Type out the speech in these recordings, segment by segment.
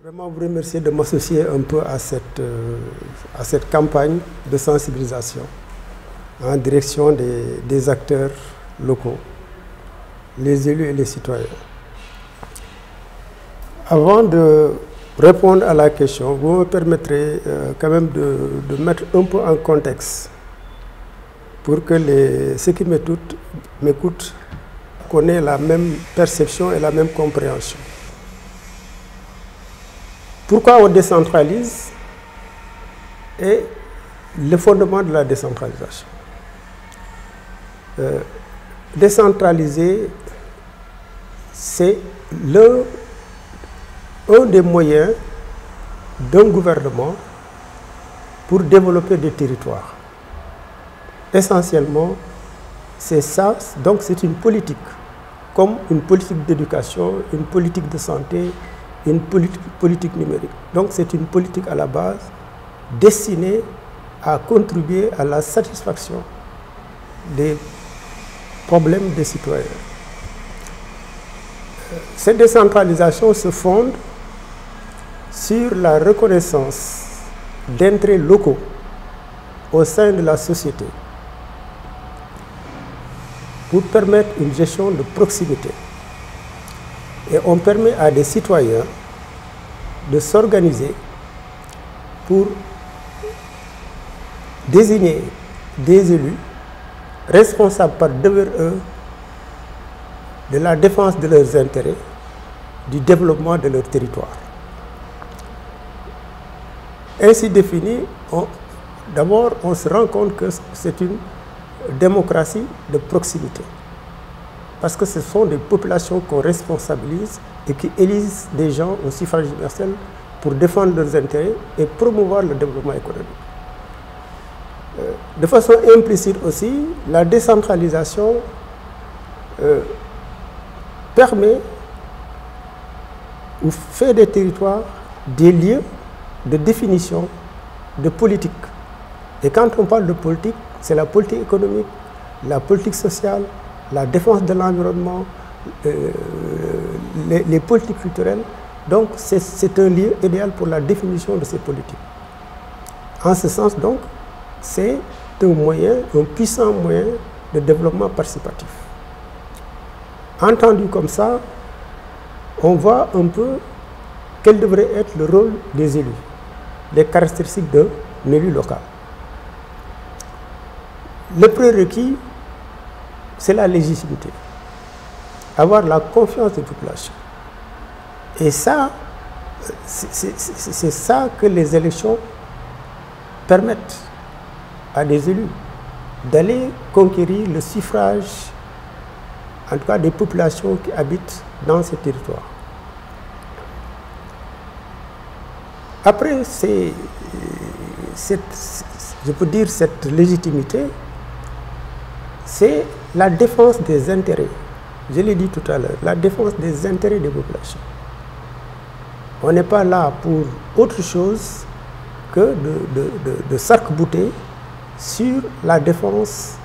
Vraiment vous remercier de m'associer un peu à cette campagne de sensibilisation en direction des acteurs locaux, les élus et les citoyens. Avant de répondre à la question, vous me permettrez quand même de mettre un peu en contexte pour que ceux qui m'écoutent connaissent la même perception et la même compréhension. Pourquoi on décentralise et le fondement de la décentralisation. Décentraliser, c'est un des moyens d'un gouvernement pour développer des territoires. Essentiellement, c'est ça, donc c'est une politique, comme une politique d'éducation, une politique de santé, une politique numérique. Donc c'est une politique à la base destinée à contribuer à la satisfaction des problèmes des citoyens. Cette décentralisation se fonde sur la reconnaissance d'intérêts locaux au sein de la société pour permettre une gestion de proximité. Et on permet à des citoyens de s'organiser pour désigner des élus responsables par devers eux de la défense de leurs intérêts, du développement de leur territoire. Ainsi défini, d'abord on se rend compte que c'est une démocratie de proximité. Parce que ce sont des populations qu'on responsabilise et qui élisent des gens au suffrage universel pour défendre leurs intérêts et promouvoir le développement économique. De façon implicite aussi, la décentralisation permet ou fait des territoires des lieux de définition de politique. Et quand on parle de politique, c'est la politique économique, la politique sociale, la défense de l'environnement, les politiques culturelles. Donc c'est un lieu idéal pour la définition de ces politiques. En ce sens donc, c'est un moyen, un puissant moyen de développement participatif. Entendu comme ça, on voit un peu quel devrait être le rôle des élus, les caractéristiques d'un élu local. Le prérequis, c'est la légitimité, avoir la confiance des populations. Et ça, c'est ça que les élections permettent à des élus, d'aller conquérir le suffrage, en tout cas des populations qui habitent dans ces territoires. Après, je peux dire cette légitimité, c'est la défense des intérêts. Je l'ai dit tout à l'heure, la défense des intérêts des populations. On n'est pas là pour autre chose que de s'arc-bouter sur la défense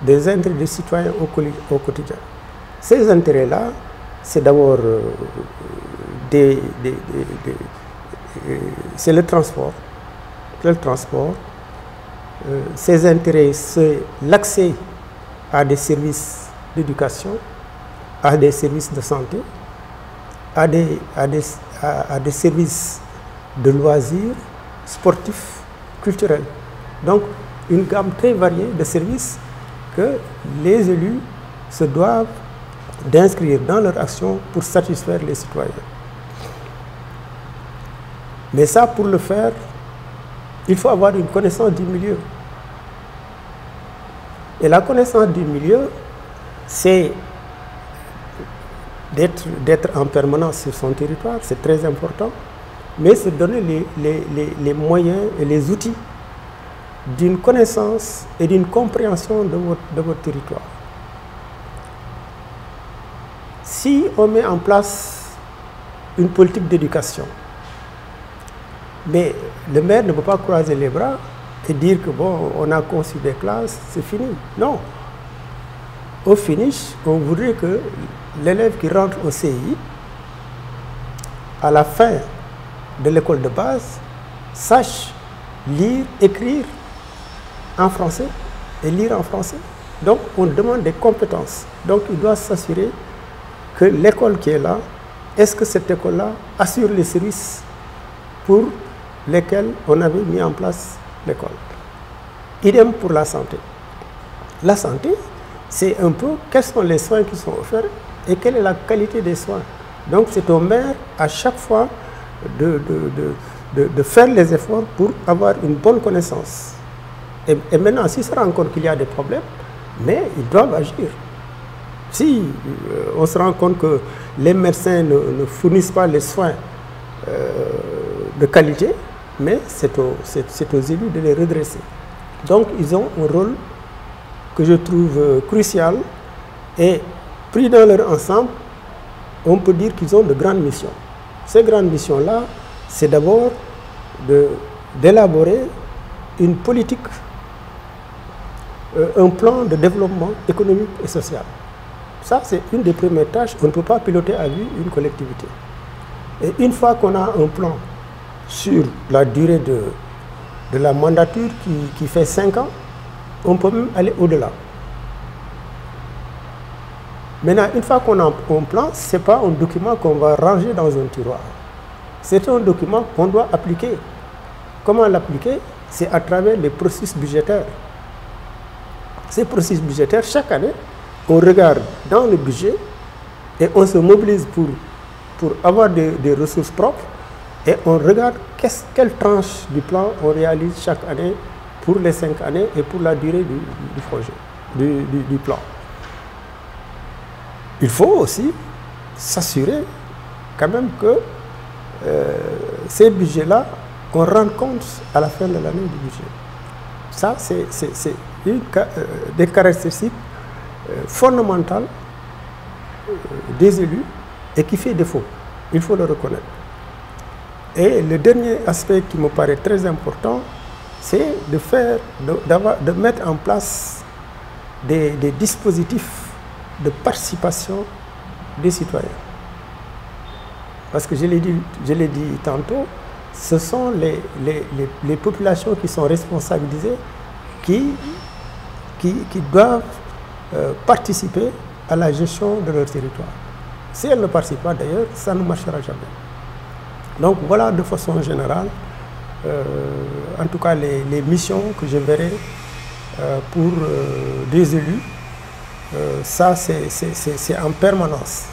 des intérêts des citoyens au quotidien. Ces intérêts-là, c'est d'abord c'est le transport. Ces intérêts, c'est l'accès à des services d'éducation, à des services de santé, à des services de loisirs, sportifs, culturels. Donc, une gamme très variée de services que les élus se doivent d'inscrire dans leur action pour satisfaire les citoyens. Mais ça, pour le faire, il faut avoir une connaissance du milieu. Et la connaissance du milieu, c'est d'être en permanence sur son territoire, c'est très important, mais c'est donner les moyens et les outils d'une connaissance et d'une compréhension de votre territoire. Si on met en place une politique d'éducation, mais le maire ne peut pas croiser les bras et dire que bon, on a conçu des classes, c'est fini. Non. Au finish, on voudrait que l'élève qui rentre au CI, à la fin de l'école de base sache lire, écrire en français et lire en français. Donc on demande des compétences. Donc il doit s'assurer que l'école qui est là, est-ce que cette école-là assure les services pour lesquels on avait mis en place l'école. Idem pour la santé. La santé, c'est un peu quels sont les soins qui sont offerts et quelle est la qualité des soins. Donc c'est au maire à chaque fois de faire les efforts pour avoir une bonne connaissance. Et maintenant, s'il se rend compte qu'il y a des problèmes, mais ils doivent agir. Si on se rend compte que les médecins ne fournissent pas les soins de qualité, mais c'est aux élus de les redresser. Donc ils ont un rôle que je trouve crucial et pris dans leur ensemble, on peut dire qu'ils ont de grandes missions. Ces grandes missions-là, c'est d'abord d'élaborer une politique, un plan de développement économique et social. Ça, c'est une des premières tâches. On ne peut pas piloter à vue une collectivité. Et une fois qu'on a un plan sur la durée de la mandature qui fait 5 ans, on peut même aller au-delà. Maintenant, une fois qu'on a un plan, ce n'est pas un document qu'on va ranger dans un tiroir. C'est un document qu'on doit appliquer. Comment l'appliquer? C'est à travers les processus budgétaires. Ces processus budgétaires, chaque année, on regarde dans le budget et on se mobilise pour avoir des ressources propres et on regarde quelle tranche du plan on réalise chaque année pour les 5 années et pour la durée du projet, du plan. Il faut aussi s'assurer quand même que ces budgets-là, on rend compte à la fin de l'année du budget. Ça, c'est une des caractéristiques fondamentales des élus et qui fait défaut. Il faut le reconnaître. Et le dernier aspect qui me paraît très important, c'est de mettre en place des dispositifs de participation des citoyens. Parce que je l'ai dit tantôt, ce sont les populations qui sont responsabilisées qui doivent participer à la gestion de leur territoire. Si elles ne participent pas d'ailleurs, ça ne marchera jamais. Donc voilà de façon générale, en tout cas les missions que je verrai pour des élus. Ça c'est en permanence.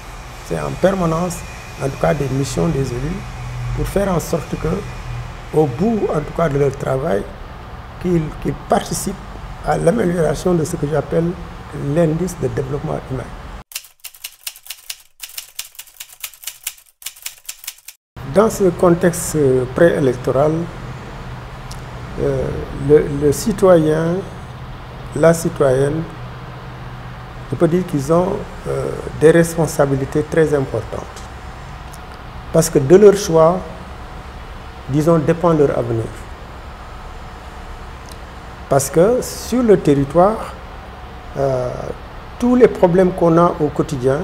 C'est en permanence, en tout cas des missions des élus, pour faire en sorte que, au bout en tout cas de leur travail, qu'ils participent à l'amélioration de ce que j'appelle l'indice de développement humain. Dans ce contexte préélectoral, le citoyen, la citoyenne, je peux dire qu'ils ont des responsabilités très importantes. Parce que de leur choix, disons, dépend leur avenir. Parce que sur le territoire, tous les problèmes qu'on a au quotidien,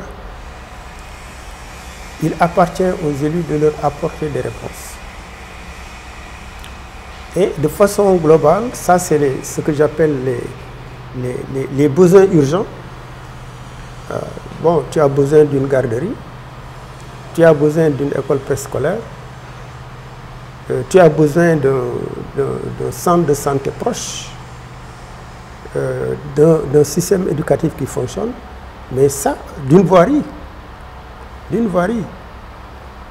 il appartient aux élus de leur apporter des réponses. Et de façon globale, ça c'est ce que j'appelle les besoins urgents. Bon, tu as besoin d'une garderie, tu as besoin d'une école préscolaire, tu as besoin d'un centre de santé proche, d'un système éducatif qui fonctionne, mais ça, d'une voirie.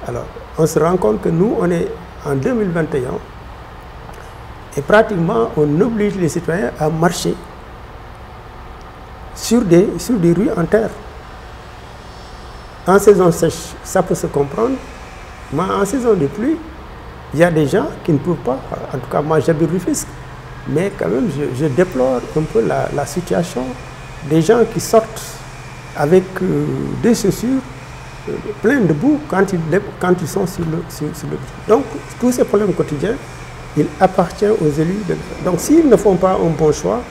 Alors, on se rend compte que nous, on est en 2021 et pratiquement on oblige les citoyens à marcher sur des rues en terre. En saison sèche, ça peut se comprendre, mais en saison de pluie, il y a des gens qui ne peuvent pas, en tout cas moi j'habite Rufisque, mais quand même je déplore un peu la situation des gens qui sortent avec des chaussures pleines de boue quand ils sont sur le. Donc tous ces problèmes quotidiens, il appartient aux élus de le faire. Donc s'ils ne font pas un bon choix,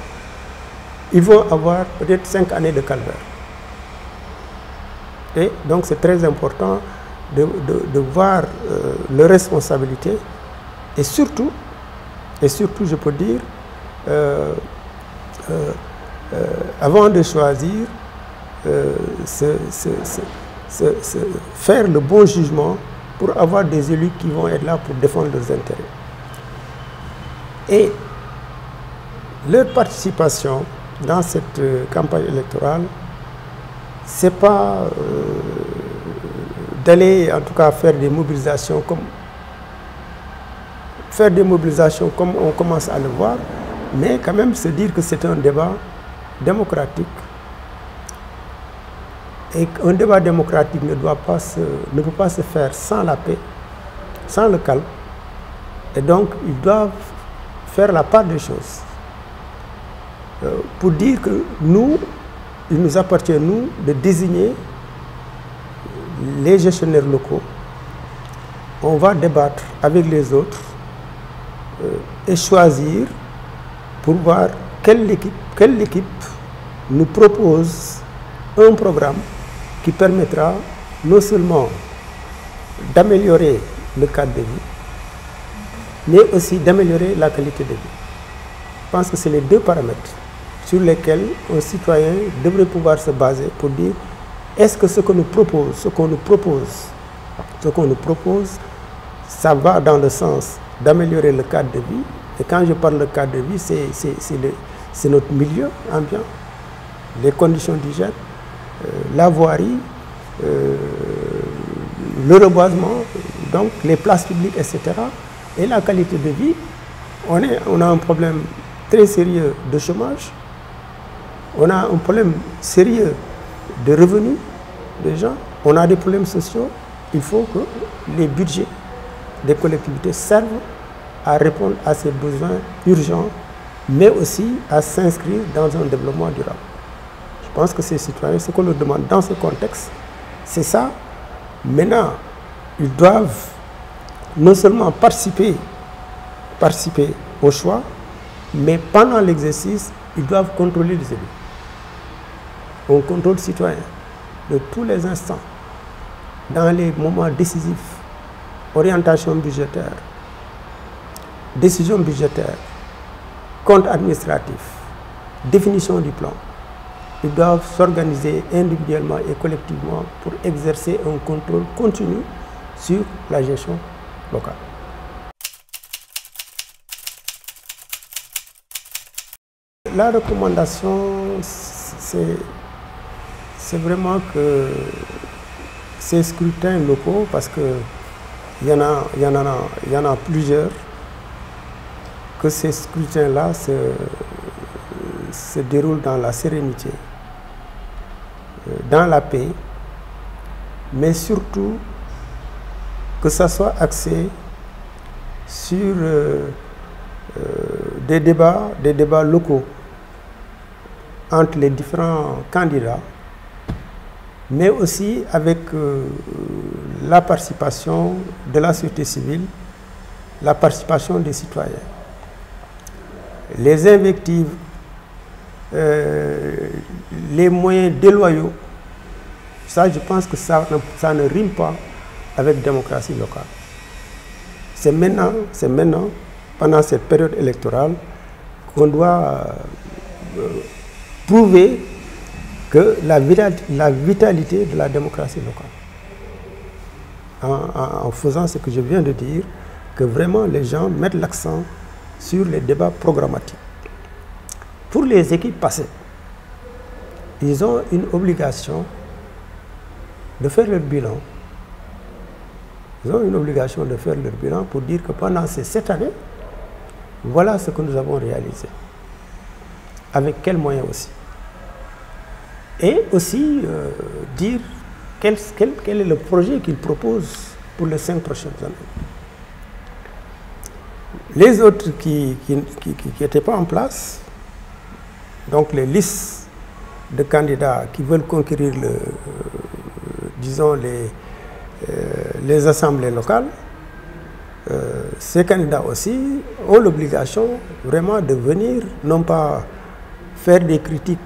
ils vont avoir peut-être 5 années de calvaire. Et donc c'est très important de voir leurs responsabilités et surtout, je peux dire, avant de choisir, faire le bon jugement pour avoir des élus qui vont être là pour défendre leurs intérêts. Et leur participation dans cette campagne électorale, ce n'est pas d'aller en tout cas faire des mobilisations comme on commence à le voir, mais quand même se dire que c'est un débat démocratique. Et qu'un débat démocratique ne peut pas se faire sans la paix, sans le calme. Et donc, ils doivent faire la part des choses. Pour dire que il nous appartient, nous, de désigner les gestionnaires locaux. On va débattre avec les autres et choisir pour voir quelle équipe nous propose un programme qui permettra non seulement d'améliorer le cadre de vie, mais aussi d'améliorer la qualité de vie. Je pense que c'est les deux paramètres sur lesquels un citoyen devrait pouvoir se baser pour dire est-ce que ce qu'on nous propose, ça va dans le sens d'améliorer le cadre de vie. Et quand je parle de cadre de vie, c'est notre milieu ambiant, les conditions d'hygiène, la voirie, le reboisement, donc les places publiques, etc. Et la qualité de vie. On a un problème très sérieux de chômage. On a un problème sérieux de revenus des gens. On a des problèmes sociaux. Il faut que les budgets des collectivités servent à répondre à ces besoins urgents, mais aussi à s'inscrire dans un développement durable. Je pense que ces citoyens, ce qu'on leur demande dans ce contexte, c'est ça. Maintenant, ils doivent non seulement participer au choix, mais pendant l'exercice, ils doivent contrôler les élus. On contrôle citoyen de tous les instants, dans les moments décisifs, orientation budgétaire, décision budgétaire, compte administratif, définition du plan. Ils doivent s'organiser individuellement et collectivement pour exercer un contrôle continu sur la gestion locale. La recommandation, c'est vraiment que ces scrutins locaux, parce qu'il y en a plusieurs, que ces scrutins-là se déroulent dans la sérénité, dans la paix, mais surtout que ça soit axé sur des débats locaux entre les différents candidats, mais aussi avec la participation de la société civile, la participation des citoyens. Les invectives, les moyens déloyaux, ça je pense que ça ne rime pas avec démocratie locale. C'est maintenant, pendant cette période électorale, qu'on doit prouver que la vitalité de la démocratie locale. En faisant ce que je viens de dire, que vraiment les gens mettent l'accent sur les débats programmatiques. Pour les équipes passées, ils ont une obligation de faire leur bilan. Ils ont une obligation de faire leur bilan pour dire que pendant ces 7 années, voilà ce que nous avons réalisé. Avec quels moyens aussi. Et aussi dire quel est le projet qu'ils proposent pour les 5 prochaines années. Les autres qui n'étaient pas en place, donc les listes de candidats qui veulent conquérir disons les assemblées locales, ces candidats aussi ont l'obligation vraiment de venir, non pas faire des critiques,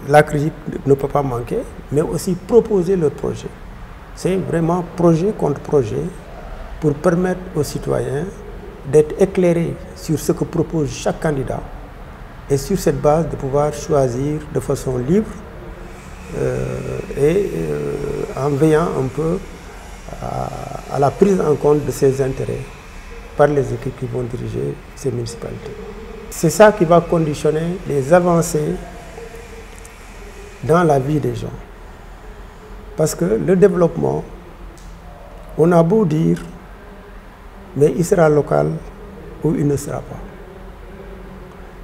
la critique ne peut pas manquer, mais aussi proposer leur projet. C'est vraiment projet contre projet pour permettre aux citoyens d'être éclairés sur ce que propose chaque candidat et sur cette base de pouvoir choisir de façon libre en veillant un peu à la prise en compte de ses intérêts par les équipes qui vont diriger ces municipalités. C'est ça qui va conditionner les avancées dans la vie des gens. Parce que le développement, on a beau dire, mais il sera local ou il ne sera pas.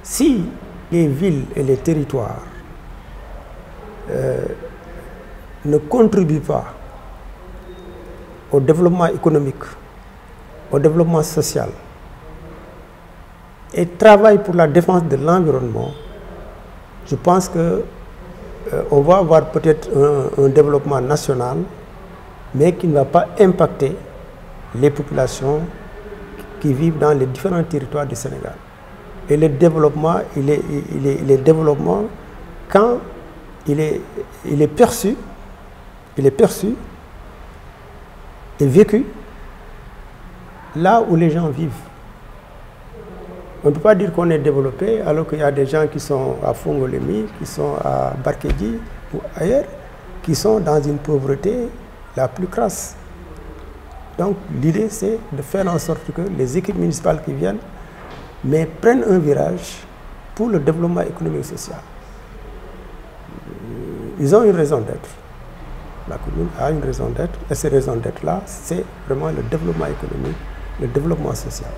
Si les villes et les territoires ne contribuent pas au développement économique, au développement social, et travaillent pour la défense de l'environnement, je pense que on va avoir peut-être un développement national, mais qui ne va pas impacter les populations qui vivent dans les différents territoires du Sénégal. Et le développement, il est développement quand il est perçu et vécu là où les gens vivent. On ne peut pas dire qu'on est développé alors qu'il y a des gens qui sont à Fongolemi, qui sont à Barkédji ou ailleurs, qui sont dans une pauvreté la plus crasse. Donc l'idée c'est de faire en sorte que les équipes municipales qui viennent mais prennent un virage pour le développement économique et social. Ils ont une raison d'être. La commune a une raison d'être et ces raisons d'être-là, c'est vraiment le développement économique, le développement social.